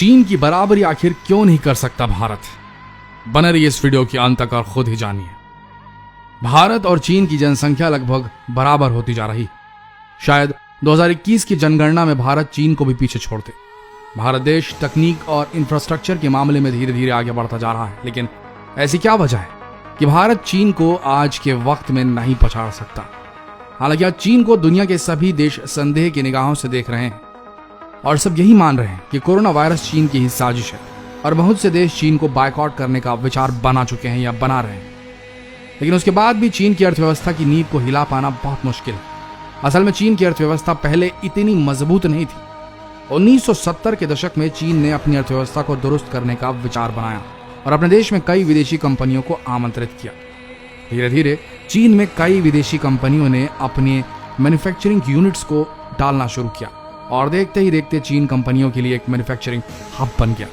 चीन की बराबरी आखिर क्यों नहीं कर सकता भारत? बने रहिए इस वीडियो के अंत तक और खुद ही जानिए। भारत और चीन की जनसंख्या लगभग बराबर होती जा रही। शायद 2021 की जनगणना में भारत चीन को भी पीछे छोड़ दे। भारत देश तकनीक और इंफ्रास्ट्रक्चर के मामले में धीरे धीरे आगे बढ़ता जा रहा है, लेकिन ऐसी क्या वजह है कि भारत चीन को आज के वक्त में नहीं पछाड़ सकता? हालांकि आज चीन को दुनिया के सभी देश संदेह की निगाहों से देख रहे हैं और सब यही मान रहे हैं कि कोरोना वायरस चीन की ही साजिश है, और बहुत से देश चीन को बायकॉट करने का विचार बना चुके हैं या बना रहे हैं। लेकिन उसके बाद भी चीन की अर्थव्यवस्था की नींव को हिला पाना बहुत मुश्किल है। असल में चीन की अर्थव्यवस्था पहले इतनी मजबूत नहीं थी। 1970 के दशक में चीन ने अपनी अर्थव्यवस्था को दुरुस्त करने का विचार बनाया और अपने देश में कई विदेशी कंपनियों को आमंत्रित किया। धीरे धीरे चीन में कई विदेशी कंपनियों ने अपने मैन्युफैक्चरिंग यूनिट्स को डालना शुरू किया और देखते ही देखते चीन कंपनियों के लिए एक मैन्युफैक्चरिंग हब बन गया।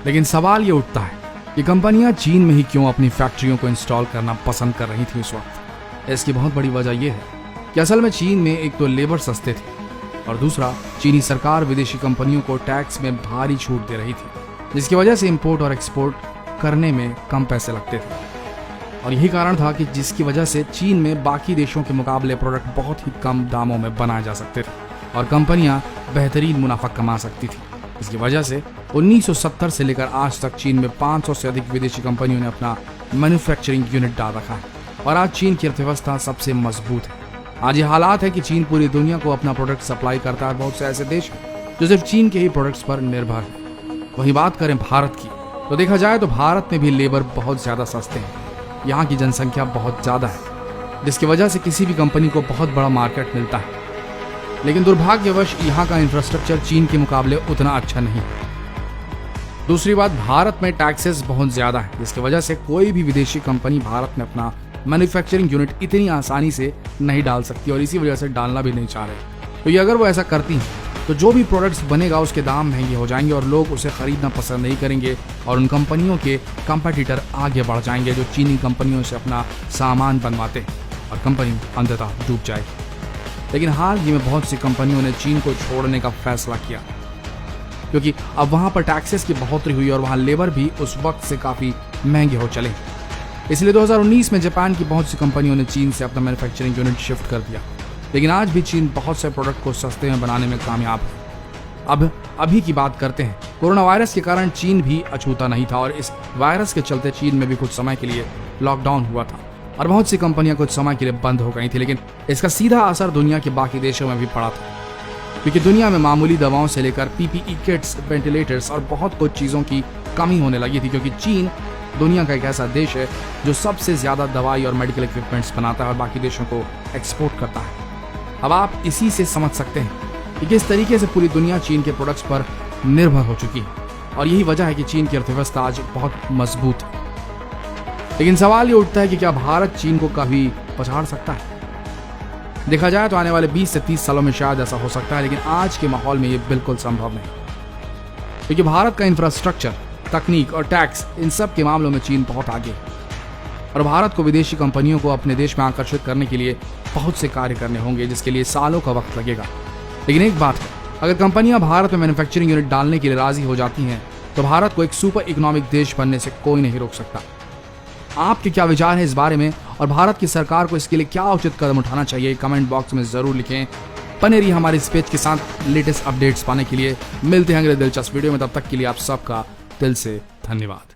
लेकिन सवाल यह उठता है कि कंपनियां चीन में ही क्यों अपनी फैक्ट्रियों को इंस्टॉल करना पसंद कर रही थी उस वक्त? इसकी बहुत बड़ी वजह यह है कि असल में चीन में एक तो लेबर सस्ते थे और दूसरा चीनी सरकार विदेशी कंपनियों को टैक्स में भारी छूट दे रही थी, जिसकी वजह से इंपोर्ट और एक्सपोर्ट करने में कम पैसे लगते थे। और यही कारण था कि जिसकी वजह से चीन में बाकी देशों के मुकाबले प्रोडक्ट बहुत ही कम दामों में बनाए जा सकते थे और कंपनियां बेहतरीन मुनाफा कमा सकती थी। इसकी वजह से 1970 से लेकर आज तक चीन में 500 से अधिक विदेशी कंपनियों ने अपना मैन्युफैक्चरिंग यूनिट डाल रखा है और आज चीन की अर्थव्यवस्था सबसे मजबूत है। आज ये हालात है कि चीन पूरी दुनिया को अपना प्रोडक्ट सप्लाई करता है। बहुत से ऐसे देश हैं जो सिर्फ चीन के ही प्रोडक्ट्स पर निर्भर है। वहीं बात करें भारत की, तो देखा जाए तो भारत में भी लेबर बहुत ज्यादा सस्ते हैं। यहाँ की जनसंख्या बहुत ज्यादा है, जिसकी वजह से किसी भी कंपनी को बहुत बड़ा मार्केट मिलता है। लेकिन दुर्भाग्यवश यहाँ का इंफ्रास्ट्रक्चर चीन के मुकाबले उतना अच्छा नहीं है। दूसरी बात, भारत में टैक्सेस बहुत ज्यादा है, जिसकी वजह से कोई भी विदेशी कंपनी भारत में अपना मैन्युफैक्चरिंग यूनिट इतनी आसानी से नहीं डाल सकती और इसी वजह से डालना भी नहीं चाह रहे। तो ये अगर वो ऐसा करती हैं तो जो भी प्रोडक्ट्स बनेगा उसके दाम महंगे हो जाएंगे और लोग उसे खरीदना पसंद नहीं करेंगे और उन कंपनियों के कंपटीटर आगे बढ़ जाएंगे जो चीनी कंपनियों से अपना सामान बनवाते हैं और कंपनी अंततः डूब जाएगी। लेकिन हाल ही में बहुत सी कंपनियों ने चीन को छोड़ने का फैसला किया, क्योंकि अब वहां पर टैक्सेस की बढ़ोतरी हुई और वहां लेबर भी उस वक्त से काफी महंगे हो चले। इसलिए 2019 में जापान की बहुत सी कंपनियों ने चीन से अपना मैन्युफैक्चरिंग यूनिट शिफ्ट कर दिया। लेकिन आज भी चीन बहुत से प्रोडक्ट को सस्ते में बनाने में कामयाब है। अब अभी की बात करते हैं। कोरोना वायरस के कारण चीन भी अछूता नहीं था और इस वायरस के चलते चीन में भी कुछ समय के लिए लॉकडाउन हुआ था और बहुत सी कंपनियां कुछ समय के लिए बंद हो गई थी। लेकिन इसका सीधा असर दुनिया के बाकी देशों में भी पड़ा था, क्योंकि दुनिया में मामूली दवाओं से लेकर PPE किट्स, वेंटिलेटर्स और बहुत कुछ चीज़ों की कमी होने लगी थी, क्योंकि चीन दुनिया का एक ऐसा देश है जो सबसे ज्यादा दवाई और मेडिकल इक्विपमेंट्स बनाता है और बाकी देशों को एक्सपोर्ट करता है। अब आप इसी से समझ सकते हैं कि किस तरीके से पूरी दुनिया चीन के प्रोडक्ट्स पर निर्भर हो चुकी है और यही वजह है कि चीन की अर्थव्यवस्था आज बहुत मजबूत है। लेकिन सवाल ये उठता है कि क्या भारत चीन को कभी पछाड़ सकता है? देखा जाए तो आने वाले 20 से 30 सालों में शायद ऐसा हो सकता है, लेकिन आज के माहौल में ये बिल्कुल संभव नहीं, क्योंकि भारत का इंफ्रास्ट्रक्चर, तकनीक और टैक्स, इन सब के मामलों में चीन बहुत आगे है और भारत को विदेशी कंपनियों को अपने देश में आकर्षित करने के लिए बहुत से कार्य करने होंगे, जिसके लिए सालों का वक्त लगेगा। लेकिन एक बात है, अगर कंपनियां भारत में मैन्युफैक्चरिंग यूनिट डालने के लिए राजी हो जाती हैं तो भारत को एक सुपर इकोनॉमिक देश बनने से कोई नहीं रोक सकता। आपके क्या विचार है इस बारे में और भारत की सरकार को इसके लिए क्या उचित कदम उठाना चाहिए? कमेंट बॉक्स में जरूर लिखें। बने रहिए हमारे इस पेज के साथ लेटेस्ट अपडेट्स पाने के लिए। मिलते हैं अगले दिलचस्प वीडियो में, तब तक के लिए आप सबका दिल से धन्यवाद।